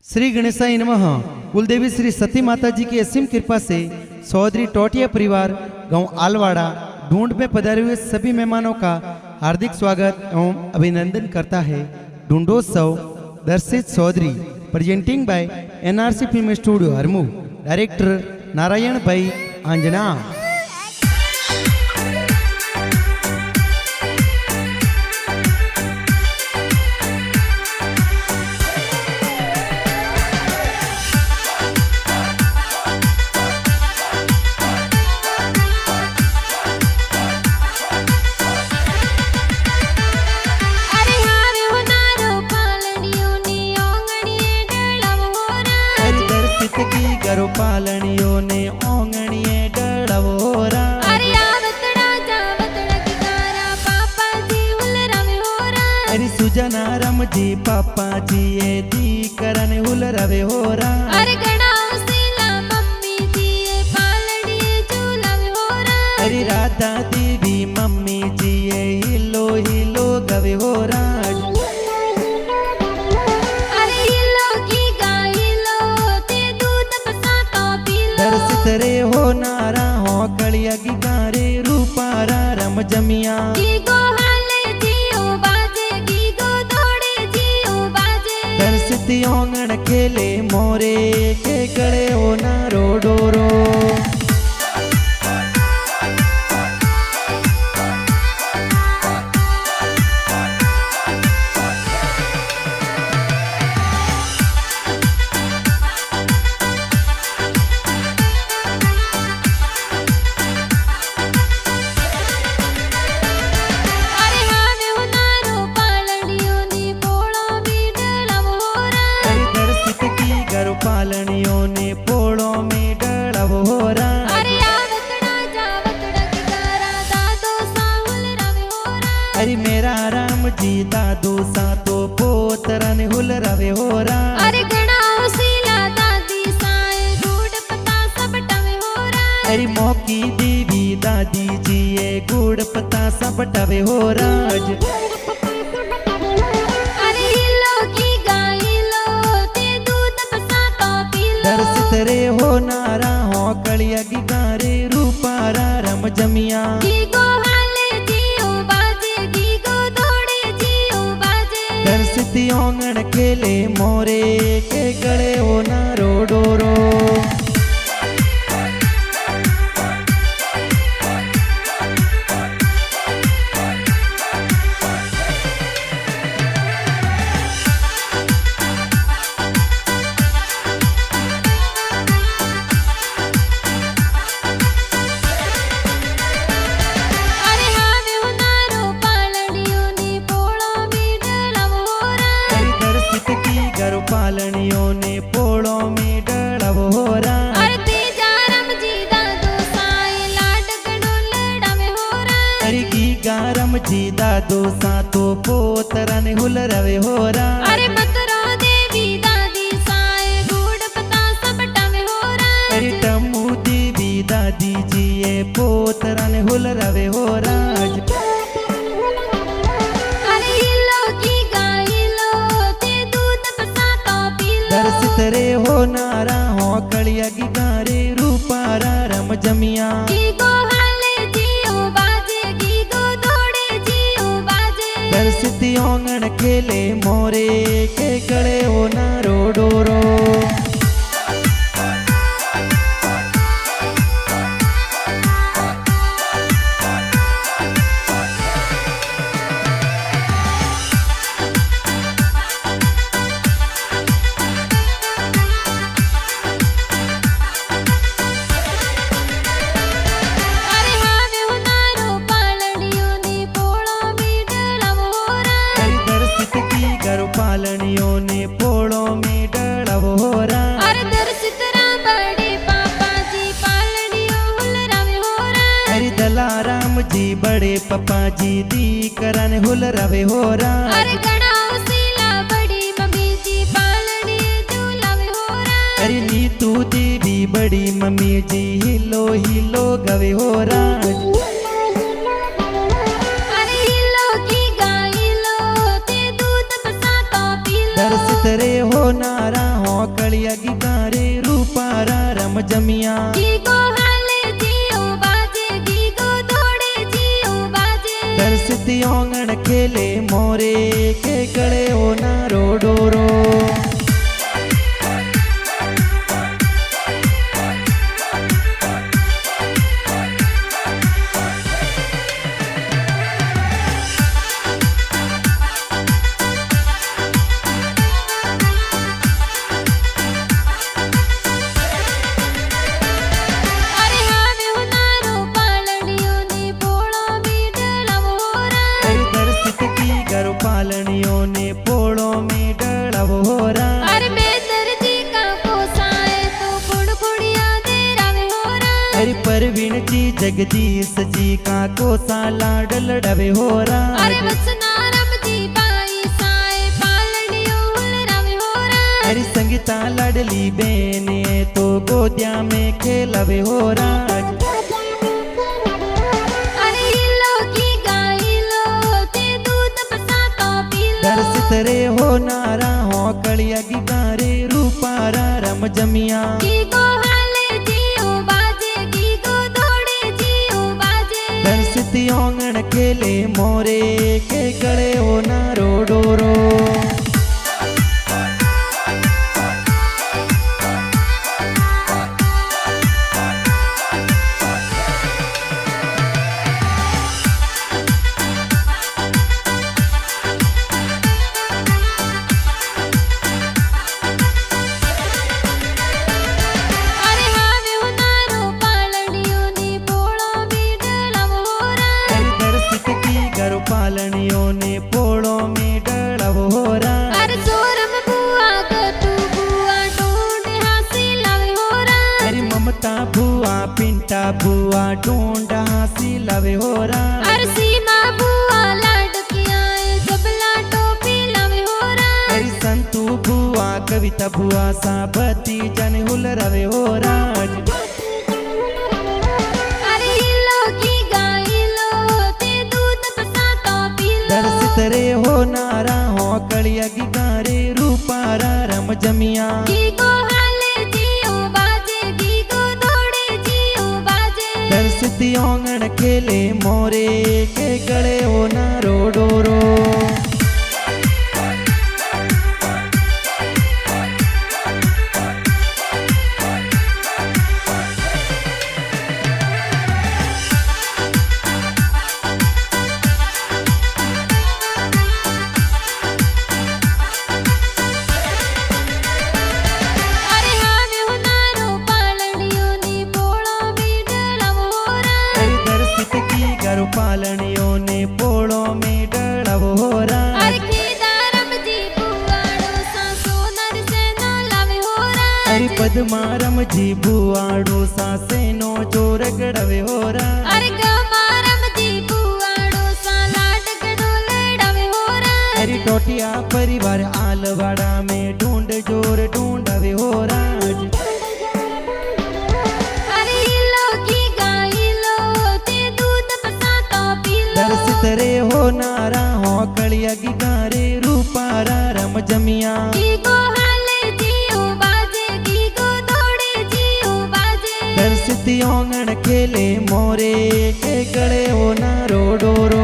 श्री गणेशाय नमः। कुलदेवी श्री सती माता जी की असीम कृपा से चौधरी टोटिया परिवार गांव आलवाड़ा ढूंढ में पधारे हुए सभी मेहमानों का हार्दिक स्वागत एवं अभिनंदन करता है। Dhundhotsav Darshit Chaudhary presenting by NRC film studio Harmu, director Narayan Bhai Anjana. गरो पालनियों ने ओंगणिये डळवोरा। अरे आवतड़ा जावतड़ा की तारा पापा जी हुल रवे होरा। अरे सुजना रम जी पापा जी ये दी करन हुल रवे होरा। अरे गणाओ सीला मम्मी जी ये पालनिये झूलवे होरा। अरे राधा देवी मम्मी जी ये हिलो हिलो गवे होरा। तरे हो नारा हो कलिया की गारे रूपारा रम जमिया। गीगो हाले जियो बाजे गीगो दौड़े जियो बाजे। दर्शित ओंगण खेले मोरे के गड़े हो नारो डोरो। पालनियों ने पोड़ो में डळवोरा। अरे आवतड़ा जावतड़ा की तारा दादो साहुल रवे होरा। अरे मेरा राम जी दादू सा तो पोतरन हुल रवे होरा। अरे गणाओ सीला दादी साए गुड़ पता सब टवे होरा। अरे मौकी देवी दादी जी ये गुड़ पता सब टवे होरा। तरे हो नारा हो कलिया की गारे रूपारा रम जमिया। गीगो हाले जियो बाजे गीगो दौड़े जियो बाजे। दर्शित ओंगण खेले मोरे के गड़े हो नारो डोरो। पालनियों ने पोड़ो में डळवोरा। अरे तेजा रम जी दादो साए लाड गणो लड़ावे होरा। अरे की गारम जी दादो सा तो पोतरन हुल रवे होरा। अरे मतरो देवी दादी साए गुड़ पता सब टवे होरा। अरे टम्मू देवी दादी जी ये पोतरन हुल रवे होरा। तरे हो नारा हो कलिया की गारे रूपारा रम जमिया। गीगो हाले जियो बाजे गीगो दौड़े जियो बाजे। दर्शित ओंगण खेले मोरे के गड़े हो नारो डोरो। पालनियों ने पोड़ो में डळवोरा। अरे दर्शित राम बड़े पापा जी पालनियों हुल रवे होरा। अरे दलाराम जी बड़े पापा जी दी करन हुल रवे होरा। अरे गणाओ सीला बड़ी मम्मी जी पालनी झूलवे होरा। अरे नीतू देवी बड़ी मम्मी जी हिलो हिलो गवे होरा। तरे हो नारा नारा हो कलिया गिगारे रूपारा रम जमिया गीगो हाले जियो बाजे गीगो दौड़े जियो बाजे दर्शती ओंगण खेले मोरे के गले ओ नारो डोरो पालनियों ने पोड़ो में डड़वोरा अरे बेदर्दी का कोसाए तो गुड़गुड़िया दे रवे होरा अरे परवीन जी जगदीश जी का कोसा लाडल डवे होरा अरे वचनारम जी बाई साए पालनियों हुल रवे होरा अरे संगीता लाडली बेने तो गोदिया में खेलवे होरा दर्शतरे हो नारा हो कलिया गिगारे रूपारा रम जमिया गीगो हाले जियो बाजे गीगो दौड़े जियो बाजे दर्शती ओंगण खेले मोरे के गले ओ नारो डोरो पालनियों ने पोड़ो में डड़वोरा अरे सोरम बुआ गटू बुआ ढूंढ हासी लवे होरा अरे ममता बुआ पिंटा बुआ ढूंढ हासी लवे होरा अरे सीमा बुआ लाडकी आए जबला टोपी लवे होरा अरे संतू बुआ कविता बुआ साबती जन हुल रवे होरा दर्शतरे हो नारा हो कलिया गिगारे रूपारा रम जमिया गीगो हाले जियो बाजे गीगो दौड़े जियो बाजे दर्शती ओंगण खेले मोरे के गले ओ नारो डोरो पालनियों ने पोड़ो में डड़वोरा अरे केदारम जी बुआड़ो सा सोनर से नो लावे होरा अरे पद्मारम जी बुआड़ो सा से नो जोर गड़वे होरा अरे गमारम जी बुआड़ो सा लाड गडोल डवे होरा अरे टोटिया परिवार आलवाड़ा में ढूंढ जोर ढूंढवे होरा दर्शतरे हो नारा हो कलिया गिगारे रूपारा रम जमिया गीगो हाले जियो बाजे गीगो दौड़े जियो बाजे दर्शती ओंगण खेले मोरे के गले ओ नारो डोरो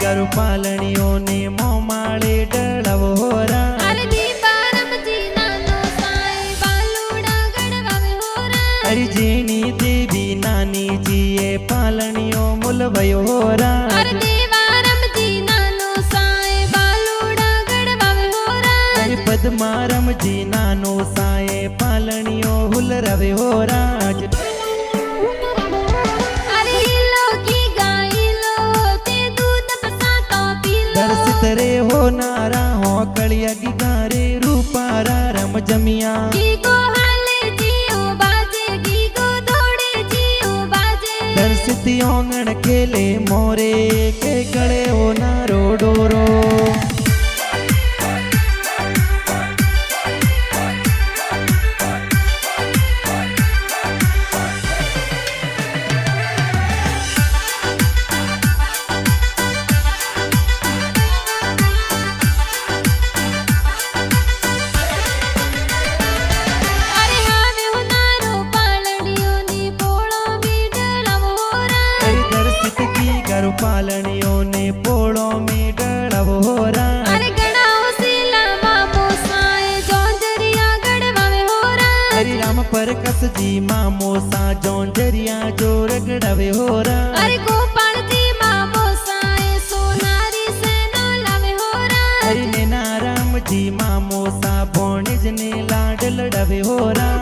गरु पालनियों ने मोमाळे डळवोरा अरे दीपारम जी नानो साए बालूड़ा गड़वावे होरा अरे जेनी देवी नानी जी ये पालनियों मुलवयो होरा अरे दीवारम जी नानो साए बालूड़ा गड़वावे होरा अरे पद्मारम जी नानो साए पालनियों हुल रवे होरा दर्शतरे हो नारा हो कलिया गिगारे रूपारा रम जमिया गीगो हाले जियो बाजे गीगो दर्शित ओंगण खेले मोरे के गले ओ नारो डोरो। पालनियों ने पोड़ो में डड़वोरा। अरे गणाओ सीला मामो साए जोंजरिया गड़वावे होरा। अरे राम पर कस जी मामो सा जोंजरिया जोर गड़वे होरा। अरे गोपाल जी मामो साए सोनारी से नो लावे होरा। अरे नैना राम जी मामो सा भोनिज ने लाड लड़वे होरा।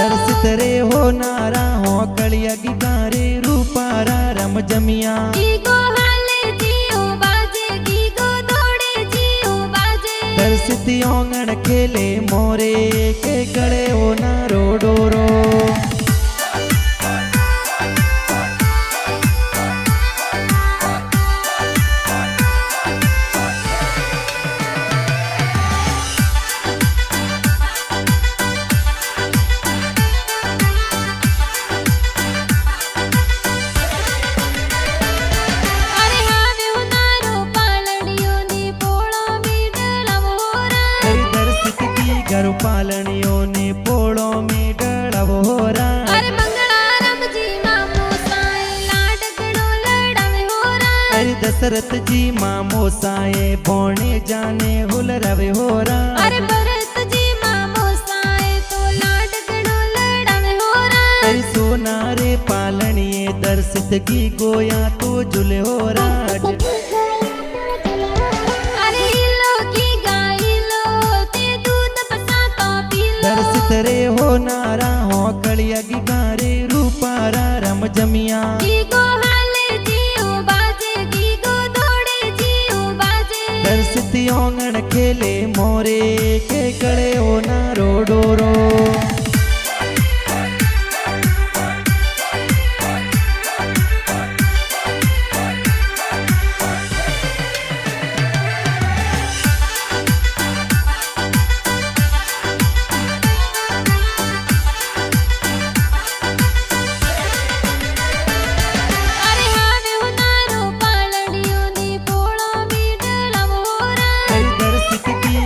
दर्शित रे हो नारा हो कलिया की गारे रूपारा रम जमिया। गीगो हाले जियो बाजे गीगो दौड़े जियो बाजे। दर्शित ओंगण खेले मोरे के गले ओ नारो डोरो। गरु पालनियों ने पोड़ो में डड़वोरा। अरे मंगलाराम जी मामो साए लाडगड़ो लड़ावे होरा। अरे दशरथ जी मामो साए बोने जाने हुल रवे होरा। अरे भरत जी मामो साए तो लाडगड़ो लड़ावे होरा। अरे सोना रे पालनिये दर्शित की गोया तो झुले होरा। दर्शित रे हो नारा हो कलिया की गारे रूपारा रम जमिया। गीगो हाले जियो बाजे गीगो दौड़े जियो बाजे। दर्शित ओंगण खेले मोरे के गले ओ नारो डोरो।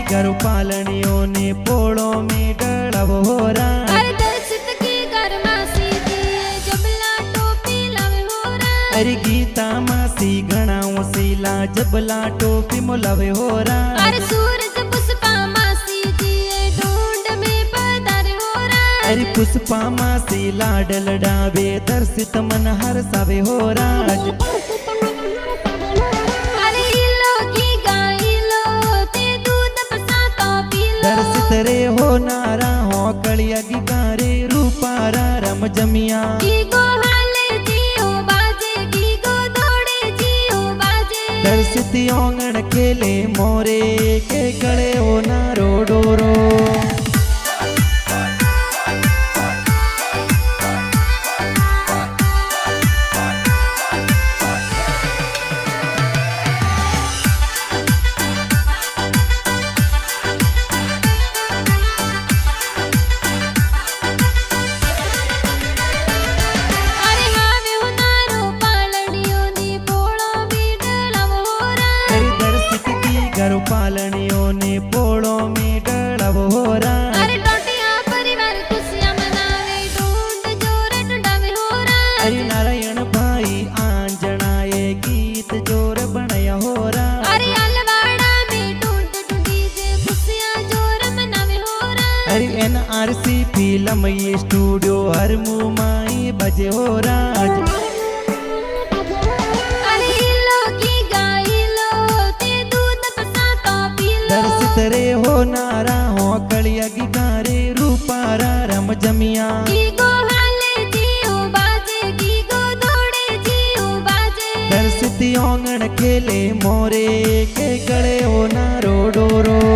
गरु पालनियों ने पोड़ो में डड़वोरा। अरे दर्शित की गरमासी दिए जबला टोपी लावे होरा। अरे गीता मासी गणाओ सीला जबला टोपी मोलावे होरा। अरे सूरज पुष्पा मासी दिए ढूंढ में पधारे होरा। अरे पुष्पा मासी लाड लड़ावे दर्शित मन हर सावे होरा। दर्शित रे हो नारा हो कलिया की गारे रूपारा रम जमिया। गीगो हाले जियो बाजे गीगो दौड़े जियो बाजे। दर्शित ओंगण खेले मोरे के गले ओ नारो डोरो। गरु पालनियों ने पोड़ो में डड़वोरा। अरे टोटिया परिवार खुशियां मनावे ढूंढ जोर ढूंढावे होरा। अरे नारायण भाई आंजनाए गीत जोर बनाया होरा। अरे अलवाड़ा में ढूंढ ढूंढी जे खुशियां जोर मनावे होरा। अरे NRC फिल्म ये स्टूडियो हर मुमाई बजे होरा। दर्शित रे हो नारा हो कलिया की गारे रूपारा रम जमिया। गीगो हाले जियो बाजे गीगो दौड़े जियो बाजे। दर्शित ओंगण खेले मोरे के गले ओ नारो डोरो।